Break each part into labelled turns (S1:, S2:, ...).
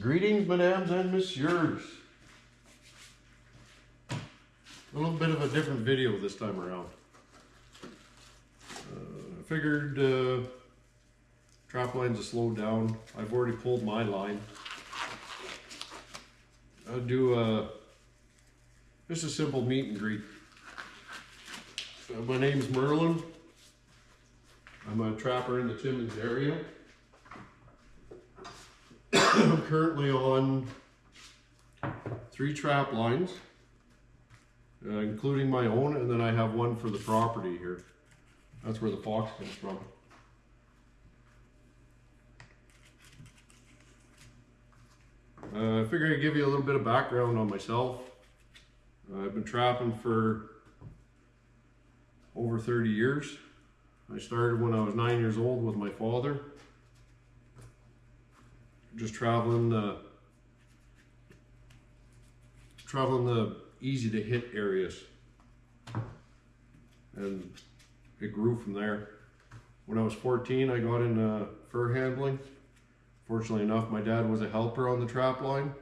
S1: Greetings, mesdames and messieurs. A little bit of a different video this time around. I figured trap lines have slowed down. I've already pulled my line. I'll do just a simple meet and greet. My name's Merlin. I'm a trapper in the Timmins area. I'm currently on 3 trap lines, including my own, and then I have one for the property here. That's where the fox comes from. I figured I'd give you a little bit of background on myself. I've been trapping for over 30 years. I started when I was 9 years old with my father. Just traveling the easy to hit areas, and it grew from there. When I was 14, I got into fur handling. Fortunately enough, my dad was a helper on the trap line,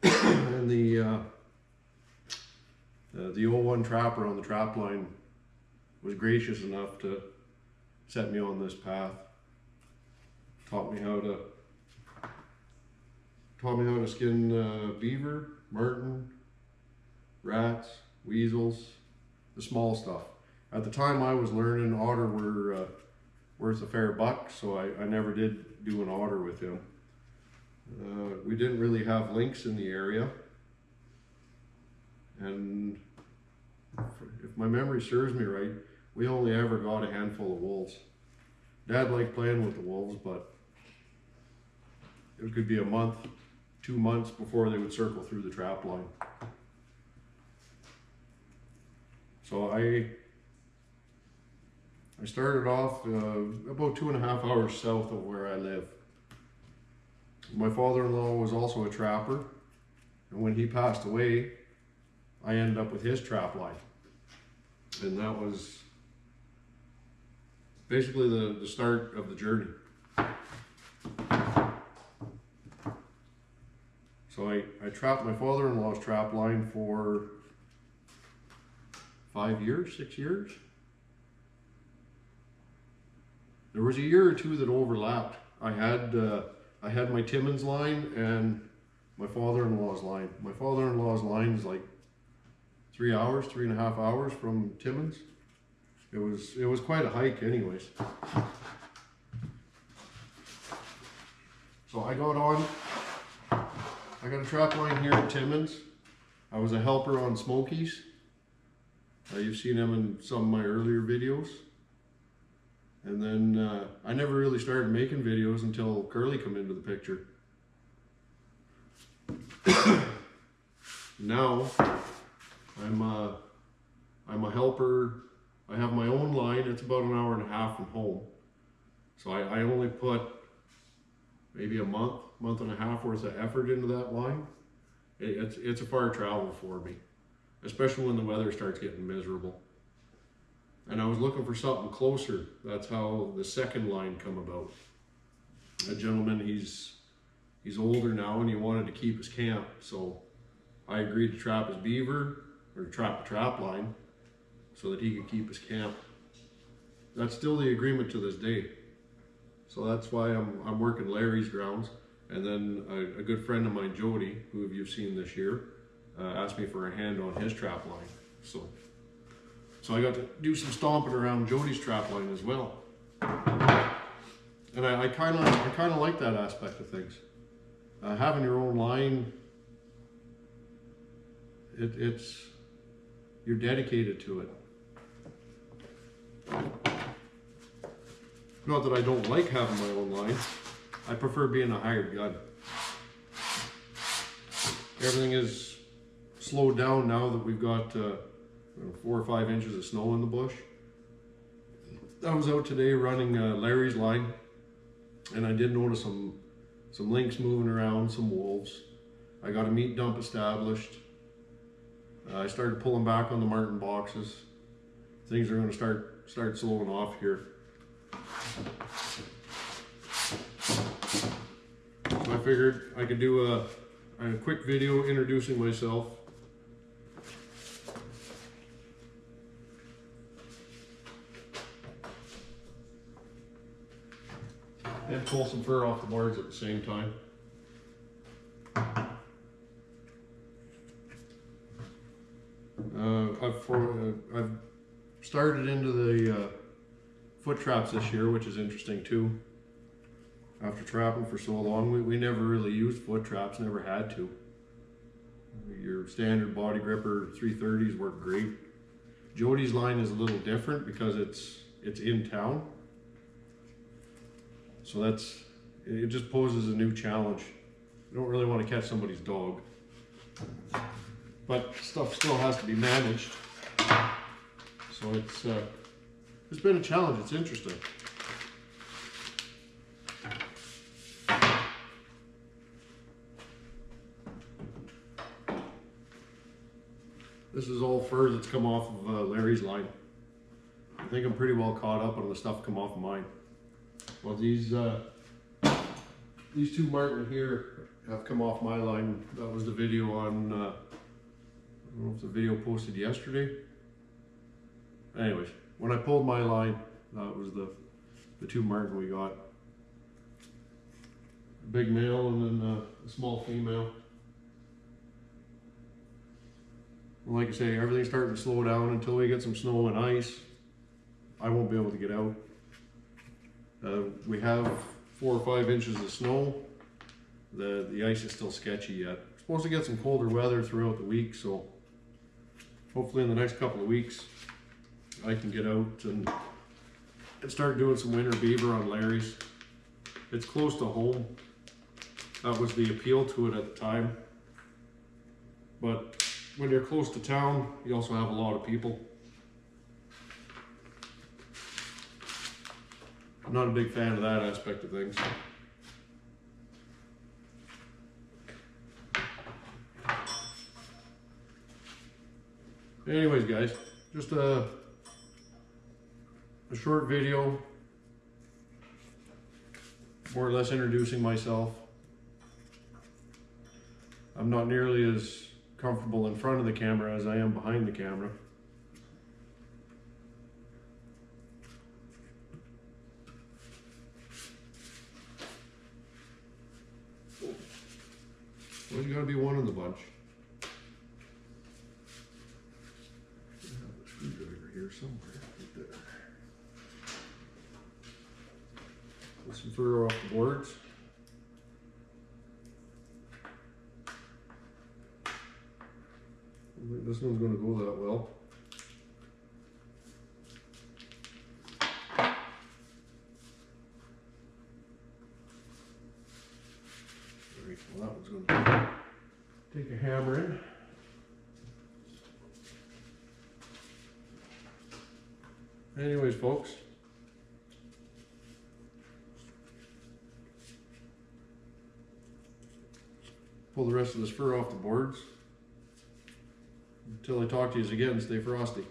S1: and the 01 trapper on the trap line was gracious enough to set me on this path. Taught me how to skin beaver, marten, rats, weasels, the small stuff. At the time I was learning, otter were worth a fair buck, so I never did do an otter with him. We didn't really have lynx in the area, and if my memory serves me right, we only ever got a handful of wolves. Dad liked playing with the wolves, but it could be a month, 2 months before they would circle through the trap line. So I started off about 2.5 hours south of where I live. My father-in-law was also a trapper, and when he passed away, I ended up with his trap line. And that was basically the start of the journey. So I trapped my father-in-law's trap line for 5 years, 6 years. There was a year or two that overlapped. I had my Timmins line and my father-in-law's line. My father-in-law's line is like 3 hours, 3.5 hours from Timmins. It was quite a hike anyways. So I got a trap line here in Timmins. I was a helper on Smokies. You've seen him in some of my earlier videos. And then I never really started making videos until Curly came into the picture. Now I'm a helper. I have my own line. It's about 1.5 hours from home. So I only put maybe a month and a half worth of effort into that line. It's a far travel for me, especially when the weather starts getting miserable. And I was looking for something closer. That's how the second line come about. A gentleman, he's older now, and he wanted to keep his camp, so I agreed to trap his beaver, or trap the trap line, so that he could keep his camp. That's still the agreement to this day. So that's why I'm working Larry's grounds. And then a good friend of mine, Jody, who you've seen this year, asked me for a hand on his trap line. So I got to do some stomping around Jody's trap line as well. And I kind of like that aspect of things. Having your own line, you're dedicated to it. Not that I don't like having my own line. I prefer being a hired gun. Everything is slowed down now that we've got 4 or 5 inches of snow in the bush. I was out today running Larry's line, and I did notice some lynx moving around, some wolves. I got a meat dump established. I started pulling back on the marten boxes. Things are going to start slowing off here. So I figured I could do a quick video introducing myself. And pull some fur off the boards at the same time. I've started into the foot traps this year, which is interesting too. After trapping for so long, we never really used foot traps, never had to. Your standard body gripper 330s work great. Jody's line is a little different because it's in town. So it just poses a new challenge. You don't really want to catch somebody's dog. But stuff still has to be managed. So it's been a challenge, it's interesting. This is all fur that's come off of Larry's line. I think I'm pretty well caught up on the stuff come off of mine. Well, these two marten here have come off my line. That was the video on, I don't know if the video posted yesterday. Anyways, when I pulled my line, that was the two marten we got. A big male and then a small female. Like I say, everything's starting to slow down. Until we get some snow and ice, I won't be able to get out. We have 4 or 5 inches of snow. The ice is still sketchy yet. We're supposed to get some colder weather throughout the week, so hopefully in the next couple of weeks I can get out and start doing some winter beaver on Larry's. It's close to home. That was the appeal to it at the time. But when you're close to town, you also have a lot of people. I'm not a big fan of that aspect of things. Anyways, guys, just a short video, more or less introducing myself. I'm not nearly as comfortable in front of the camera as I am behind the camera. Well, you gotta be one in the bunch. I have a screwdriver here somewhere, right there. Put some fur off the boards. I don't think this one's gonna go that well. Alright, well that one's gonna take a hammer in. Anyways, folks. Pull the rest of this fur off the boards. Until I talk to you again, stay frosty.